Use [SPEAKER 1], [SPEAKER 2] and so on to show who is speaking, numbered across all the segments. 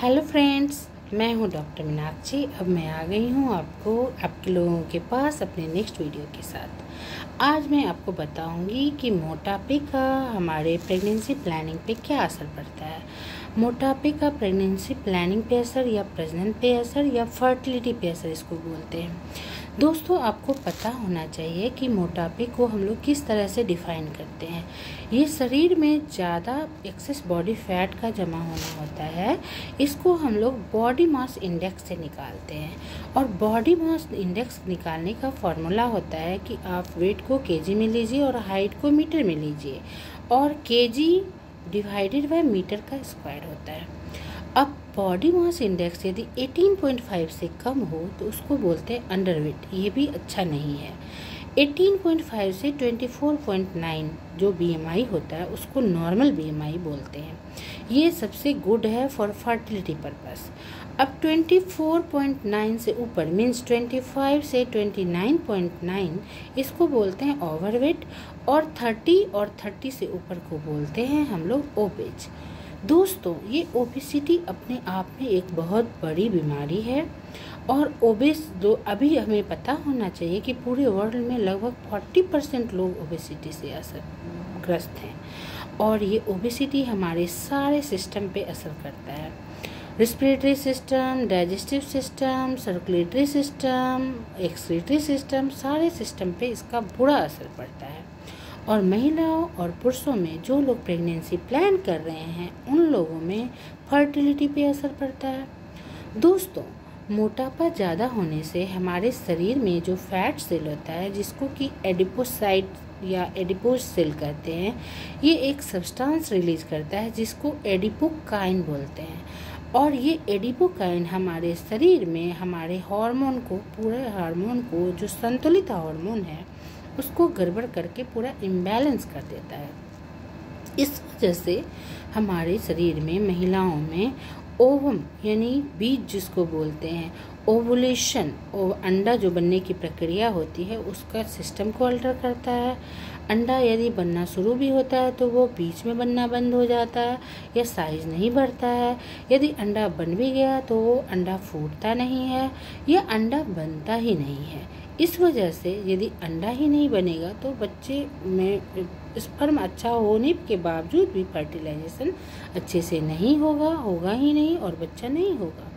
[SPEAKER 1] Hello friends, मैं हूं doctor Meenakshi. अब मैं आ गई हूं आपके लोगों के पास अपने नेक्स्ट वीडियो के साथ। आज मैं आपको बताऊंगी कि मोटापे का हमारे प्रेगनेंसी प्लानिंग पे क्या असर पड़ता है। मोटापे का प्रेगनेंसी प्लानिंग पे असर या प्रेग्नेंट पे असर या फर्टिलिटी पे असर इसको बोलते हैं। दोस्तों, आपको पता होना चाहिए कि मोटापे को हम लोग किस तरह से डिफाइन करते हैं। ये शरीर में ज़्यादा एक्सेस बॉडी फैट का जमा होना होता है। इसको हम लोग बॉडी मास इंडेक्स से निकालते हैं और बॉडी मास इंडेक्स निकालने का फॉर्मूला होता है कि आप वेट को केजी में लीजिए और हाइट को मीटर में लीजिए और केजी डिवाइडेड बाय मीटर का स्क्वायर होता है। अब बॉडी मास इंडेक्स यदि 18.5 से कम हो तो उसको बोलते हैं अंडरवेट। ये भी अच्छा नहीं है। 18.5 से 24.9 जो बीएमआई होता है उसको नॉर्मल बीएमआई बोलते हैं। ये सबसे गुड है फॉर फर्टिलिटी पर्पस। अब 24.9 से ऊपर मीन्स 25 से 29.9 इसको बोलते हैं ओवरवेट और 30 से ऊपर को बोलते हैं हम लोग ओबेज। दोस्तों, ये ओबेसिटी अपने आप में एक बहुत बड़ी बीमारी है और अभी हमें पता होना चाहिए कि पूरे वर्ल्ड में लगभग 40% लोग ओबेसिटी से असरग्रस्त हैं और ये ओबेसिटी हमारे सारे सिस्टम पे असर करता है। Respiratory system, digestive system, circulatory system, excretory system, सारे सिस्टम पे इसका बुरा असर पड़ता है। और महिलाओं और पुरुषों में जो लोग प्रेगनेंसी प्लान कर रहे हैं उन लोगों में फर्टिलिटी पे असर पड़ता है। दोस्तों, मोटापा ज़्यादा होने से हमारे शरीर में जो फैट सेल होता है जिसको कि एडिपोसाइट या एडिपोज सेल कहते हैं, ये एक सब्सटेंस रिलीज करता है जिसको एडिपोकाइन बोलते हैं। और ये एडिपोकाइन हमारे शरीर में हमारे पूरे हार्मोन को जो संतुलित हार्मोन है उसको गड़बड़ करके पूरा इम्बैलेंस कर देता है। इस वजह से हमारे शरीर में महिलाओं में ओवम यानी बीज जिसको बोलते हैं, ओवुलेशन अंडा जो बनने की प्रक्रिया होती है उसका सिस्टम को अल्टर करता है। अंडा यदि बनना शुरू भी होता है तो वो बीच में बनना बंद हो जाता है या साइज नहीं बढ़ता है। यदि अंडा बन भी गया तो वो अंडा फूटता नहीं है या अंडा बनता ही नहीं है। इस वजह से यदि अंडा ही नहीं बनेगा तो बच्चे में स्पर्म अच्छा होने के बावजूद भी फर्टिलाइजेशन अच्छे से नहीं होगा ही नहीं और बच्चा नहीं होगा।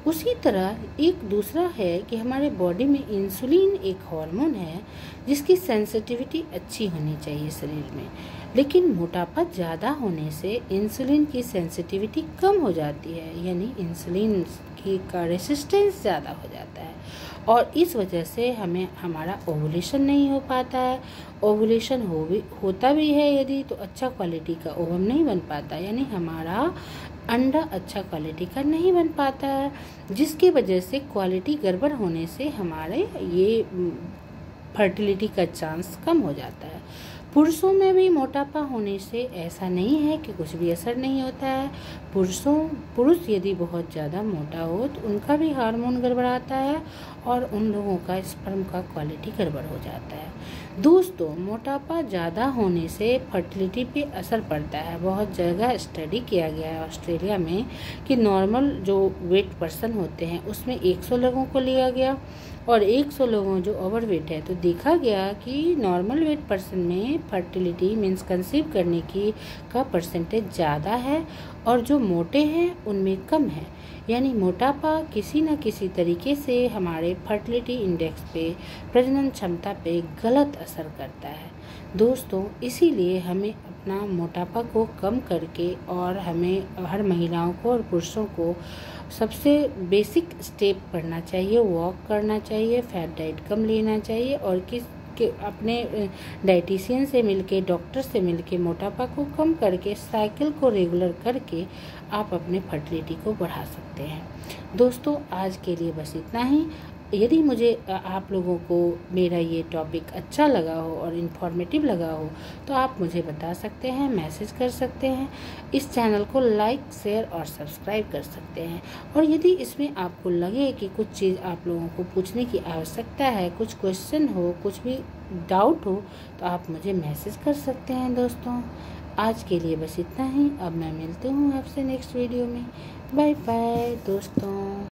[SPEAKER 1] उसी तरह एक दूसरा है कि हमारे बॉडी में इंसुलिन एक हार्मोन है जिसकी सेंसिटिविटी अच्छी होनी चाहिए शरीर में, लेकिन मोटापा ज़्यादा होने से इंसुलिन की सेंसिटिविटी कम हो जाती है, यानी इंसुलिन का रेसिस्टेंस ज़्यादा हो जाता है और इस वजह से हमारा ओवुलेशन नहीं हो पाता है। ओवुलेशन होता भी है यदि तो अच्छा क्वालिटी का ओवम नहीं बन पाता, यानी हमारा अंडा अच्छा क्वालिटी का नहीं बन पाता है, जिसकी वजह से क्वालिटी गड़बड़ होने से हमारे ये फर्टिलिटी का चांस कम हो जाता है। पुरुषों में भी मोटापा होने से ऐसा नहीं है कि कुछ भी असर नहीं होता है। पुरुष यदि बहुत ज़्यादा मोटा हो तो उनका भी हार्मोन गड़बड़ाता है और उन लोगों का स्पर्म का क्वालिटी गड़बड़ हो जाता है। दोस्तों, मोटापा ज़्यादा होने से फर्टिलिटी पे असर पड़ता है। बहुत जगह स्टडी किया गया है ऑस्ट्रेलिया में कि नॉर्मल जो वेट पर्सन होते हैं उसमें 100 लोगों को लिया गया और 100 लोगों जो ओवरवेट है तो देखा गया कि नॉर्मल वेट पर्सन में फर्टिलिटी मीन्स कंसीव करने की का परसेंटेज ज़्यादा है और जो मोटे हैं उनमें कम है। यानी मोटापा किसी न किसी तरीके से हमारे फर्टिलिटी इंडेक्स पे, प्रजनन क्षमता पे गलत असर करता है। दोस्तों, इसीलिए हमें अपना मोटापा को कम करके और हमें हर महिलाओं को और पुरुषों को सबसे बेसिक स्टेप करना चाहिए, वॉक करना चाहिए, फैट डाइट कम लेना चाहिए और अपने डाइटिशियन से मिलके, डॉक्टर से मिलके मोटापा को कम करके साइकिल को रेगुलर करके आप अपने फर्टिलिटी को बढ़ा सकते हैं। दोस्तों, आज के लिए बस इतना ही। यदि मुझे आप लोगों को मेरा ये टॉपिक अच्छा लगा हो और इन्फॉर्मेटिव लगा हो तो आप मुझे बता सकते हैं, मैसेज कर सकते हैं। इस चैनल को लाइक, शेयर और सब्सक्राइब कर सकते हैं। और यदि इसमें आपको लगे कि कुछ चीज़ आप लोगों को पूछने की आवश्यकता है, कुछ क्वेश्चन हो, कुछ भी डाउट हो तो आप मुझे मैसेज कर सकते हैं। दोस्तों, आज के लिए बस इतना ही। अब मैं मिलती हूँ आपसे नेक्स्ट वीडियो में। बाय बाय दोस्तों।